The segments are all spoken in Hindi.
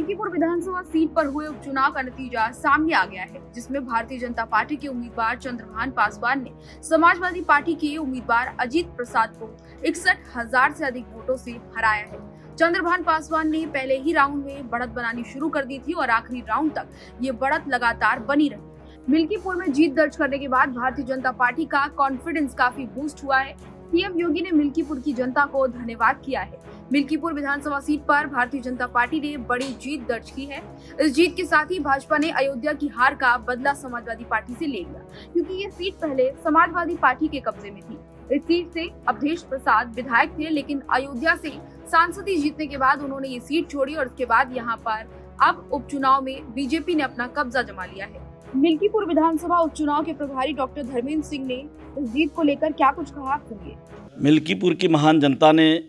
मिल्कीपुर विधानसभा सीट पर हुए उपचुनाव का नतीजा सामने आ गया है, जिसमें भारतीय जनता पार्टी के उम्मीदवार चंद्रभान पासवान ने समाजवादी पार्टी के उम्मीदवार अजीत प्रसाद को 61,000 से अधिक वोटों से हराया है। चंद्रभान पासवान ने पहले ही राउंड में बढ़त बनानी शुरू कर दी थी और आखिरी राउंड तक ये बढ़त लगातार बनी रही। मिल्कीपुर में जीत दर्ज करने के बाद भारतीय जनता पार्टी का कॉन्फिडेंस काफी बूस्ट हुआ है। सीएम योगी ने मिल्कीपुर की जनता को धन्यवाद किया है। मिल्कीपुर विधानसभा सीट पर भारतीय जनता पार्टी ने बड़ी जीत दर्ज की है। इस जीत के साथ ही भाजपा ने अयोध्या की हार का बदला समाजवादी पार्टी से ले लिया, क्योंकि ये सीट पहले समाजवादी पार्टी के कब्जे में थी। इस सीट से अवधेश प्रसाद विधायक थे, लेकिन अयोध्या से सांसदी जीतने के बाद उन्होंने ये सीट छोड़ी और इसके बाद यहाँ पर अब उपचुनाव में बीजेपी ने अपना कब्जा जमा लिया है। मिल्कीपुर विधानसभा उपचुनाव के प्रभारी डॉक्टर धर्मेंद्र सिंह ने इस जीत को लेकर क्या कुछ कहा, सुनिए। मिल्कीपुर की महान जनता ने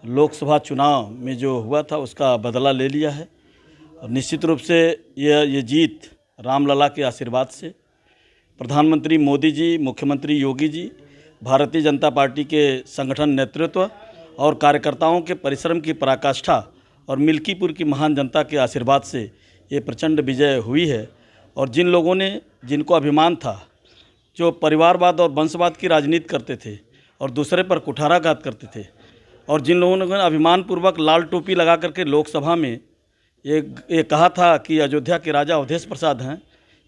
लोकसभा चुनाव में जो हुआ था उसका बदला ले लिया है और निश्चित रूप से ये जीत रामलला के आशीर्वाद से, प्रधानमंत्री मोदी जी, मुख्यमंत्री योगी जी, भारतीय जनता पार्टी के संगठन नेतृत्व और कार्यकर्ताओं के परिश्रम की पराकाष्ठा और मिल्कीपुर की महान जनता के आशीर्वाद से ये प्रचंड विजय हुई है। और जिन लोगों ने, जिनको अभिमान था, जो परिवारवाद और वंशवाद की राजनीति करते थे और दूसरे पर कुठाराघात करते थे, और जिन लोगों ने अभिमानपूर्वक लाल टोपी लगा करके लोकसभा में ये कहा था कि अयोध्या के राजा अवधेश प्रसाद हैं,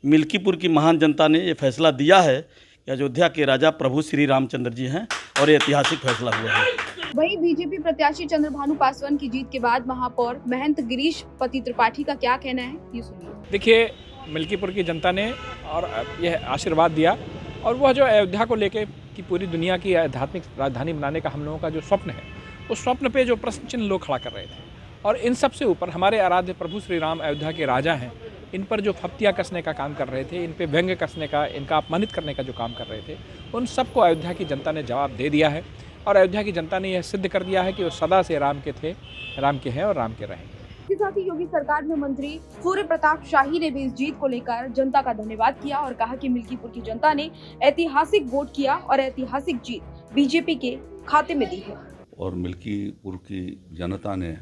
मिल्कीपुर की महान जनता ने ये फैसला दिया है कि अयोध्या के राजा प्रभु श्री रामचंद्र जी हैं और ये ऐतिहासिक फैसला हुआ है। वहीं बीजेपी प्रत्याशी चंद्रभानु पासवान की जीत के बाद महापौर महंत गिरीश पति त्रिपाठी का क्या कहना है, ये सुनिए। देखिए, मिल्कीपुर की जनता ने और यह आशीर्वाद दिया, और वह जो अयोध्या को लेके कि पूरी दुनिया की आध्यात्मिक राजधानी बनाने का हम लोगों का जो स्वप्न है, उस स्वप्न पे जो प्रश्न चिन्ह लोग खड़ा कर रहे थे, और इन सब से ऊपर हमारे आराध्य प्रभु श्री राम अयोध्या के राजा हैं, इन पर जो फप्तियाँ कसने का काम कर रहे थे, इन पे व्यंग्य कसने का, इनका अपमानित करने का जो काम कर रहे थे, उन सबको अयोध्या की जनता ने जवाब दे दिया है। और अयोध्या की जनता ने यह सिद्ध कर दिया है कि वो सदा से राम के थे, राम के हैं और राम के रहेंगे। इसके साथ ही योगी सरकार में मंत्री सूर्य प्रताप शाही ने भी इस जीत को लेकर जनता का धन्यवाद किया और कहा कि मिल्कीपुर की जनता ने ऐतिहासिक वोट किया और ऐतिहासिक जीत बीजेपी के खाते में दी है। और मिल्कीपुर की जनता ने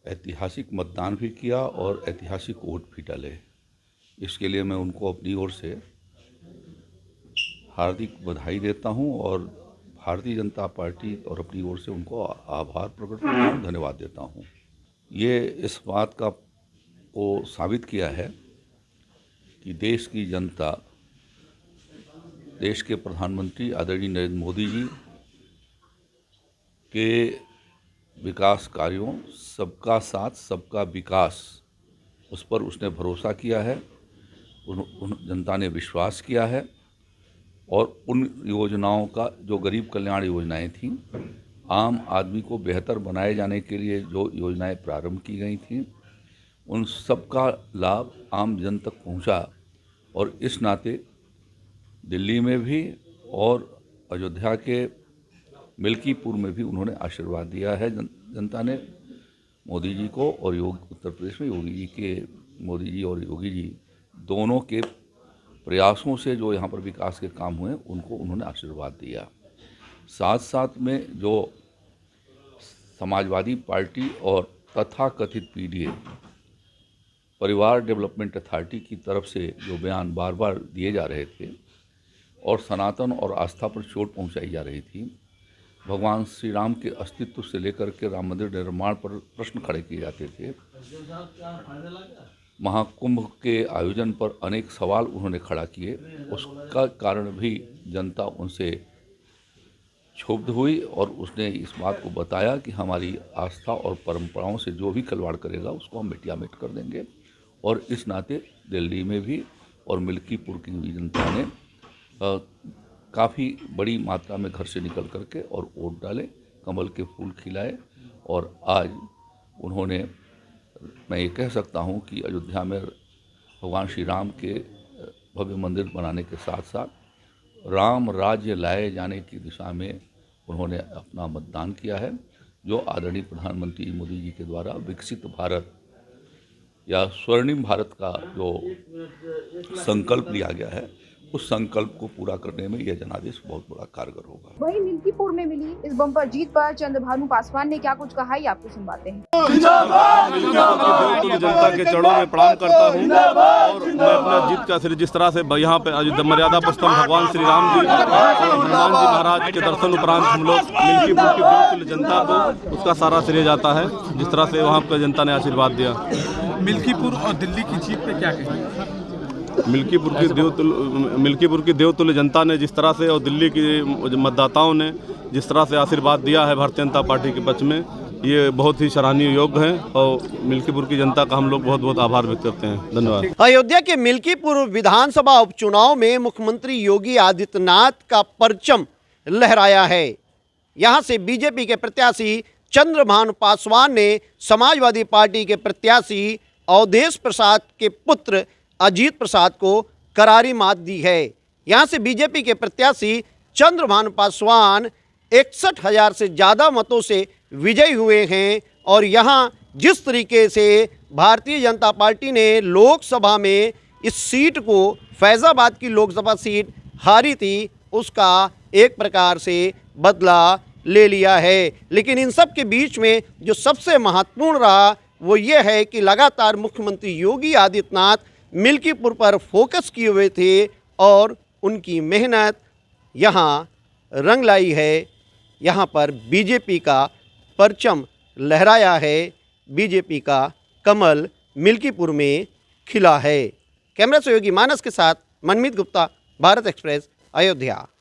ऐतिहासिक मतदान भी किया और ऐतिहासिक वोट भी डाले। इसके लिए मैं उनको अपनी ओर से हार्दिक बधाई देता हूं और भारतीय जनता पार्टी और अपनी ओर से उनको आभार प्रकट करता हूं, धन्यवाद देता हूं। ये इस बात का को साबित किया है कि देश की जनता, देश के प्रधानमंत्री आदरणीय नरेंद्र मोदी जी के विकास कार्यों, सबका साथ सबका विकास, उस पर उसने भरोसा किया है, उन जनता ने विश्वास किया है। और उन योजनाओं का, जो गरीब कल्याण योजनाएं थीं, आम आदमी को बेहतर बनाए जाने के लिए जो योजनाएं प्रारंभ की गई थीं, उन सब का लाभ आम जन तक पहुंचा। और इस नाते दिल्ली में भी और अयोध्या के मिल्कीपुर में भी उन्होंने आशीर्वाद दिया है जनता ने मोदी जी को। और उत्तर प्रदेश में मोदी जी और योगी जी दोनों के प्रयासों से जो यहाँ पर विकास के काम हुए, उनको उन्होंने आशीर्वाद दिया। साथ साथ में जो समाजवादी पार्टी और तथाकथित पीडीए, परिवार डेवलपमेंट अथॉरिटी की तरफ से जो बयान बार बार दिए जा रहे थे और सनातन और आस्था पर चोट पहुँचाई जा रही थी, भगवान श्री राम के अस्तित्व से लेकर के राम मंदिर निर्माण पर प्रश्न खड़े किए जाते थे, महाकुंभ के आयोजन पर अनेक सवाल उन्होंने खड़ा किए, उसका कारण भी जनता उनसे क्षुब्ध हुई और उसने इस बात को बताया कि हमारी आस्था और परंपराओं से जो भी खिलवाड़ करेगा उसको हम मिटिया मिट कर देंगे। और इस नाते दिल्ली में भी और मिल्कीपुर की भी जनता ने काफ़ी बड़ी मात्रा में घर से निकल करके और वोट डाले, कमल के फूल खिलाए। और आज उन्होंने, मैं ये कह सकता हूँ कि अयोध्या में भगवान श्री राम के भव्य मंदिर बनाने के साथ साथ राम राज्य लाए जाने की दिशा में उन्होंने अपना मतदान किया है, जो आदरणीय प्रधानमंत्री मोदी जी के द्वारा विकसित भारत या स्वर्णिम भारत का जो संकल्प लिया गया है, उस संकल्प को पूरा करने में यह जनादेश बहुत बड़ा कारगर होगा। वहीं मिल्कीपुर में मिली इस बम्पर जीत पर चंद्रभानु पासवान ने क्या कुछ कहा, ये आपको सुनवाते हैं। जनता के चरणों में प्रणाम करता हूँ और मैं अपना जीत का श्री जिस तरह से यहाँ पे मर्यादा पुरुषोत्तम भगवान श्री राम जी और हनुमान जी महाराज के दर्शन उपरांत हम लोग मिल्कीपुर की देवतुल्य जनता को उसका सारा श्रेय जाता है, जिस तरह से वहाँ पर जनता ने आशीर्वाद दिया। मिल्कीपुर और दिल्ली की जीत पे क्या कहेंगे? मिल्कीपुर की देवतुल्य जनता ने जिस तरह से और दिल्ली की मतदाताओं ने जिस तरह से आशीर्वाद दिया है भारतीय जनता पार्टी के पक्ष में, ये बहुत ही सराहनीय योग्य है और मिल्कीपुर की जनता का हम लोग बहुत बहुत आभार व्यक्त करते हैं। धन्यवाद। अयोध्या के मिल्कीपुर विधानसभा उपचुनाव में मुख्यमंत्री योगी आदित्यनाथ का परचम लहराया है। यहां से बीजेपी के प्रत्याशी चंद्रभानु पासवान ने समाजवादी पार्टी के प्रत्याशी अवधेश प्रसाद के पुत्र अजीत प्रसाद को करारी मात दी है। यहां से बीजेपी के प्रत्याशी चंद्रभानु पासवान 61,000 से ज़्यादा मतों से विजयी हुए हैं और यहां जिस तरीके से भारतीय जनता पार्टी ने लोकसभा में इस सीट को, फैज़ाबाद की लोकसभा सीट हारी थी, उसका एक प्रकार से बदला ले लिया है। लेकिन इन सब के बीच में जो सबसे महत्वपूर्ण रहा वो ये है कि लगातार मुख्यमंत्री योगी आदित्यनाथ मिल्कीपुर पर फोकस किए हुए थे और उनकी मेहनत यहाँ रंग लाई है। यहाँ पर बीजेपी का परचम लहराया है, बीजेपी का कमल मिल्कीपुर में खिला है। कैमरा सहयोगी मानस के साथ मनमीत गुप्ता, भारत एक्सप्रेस, अयोध्या।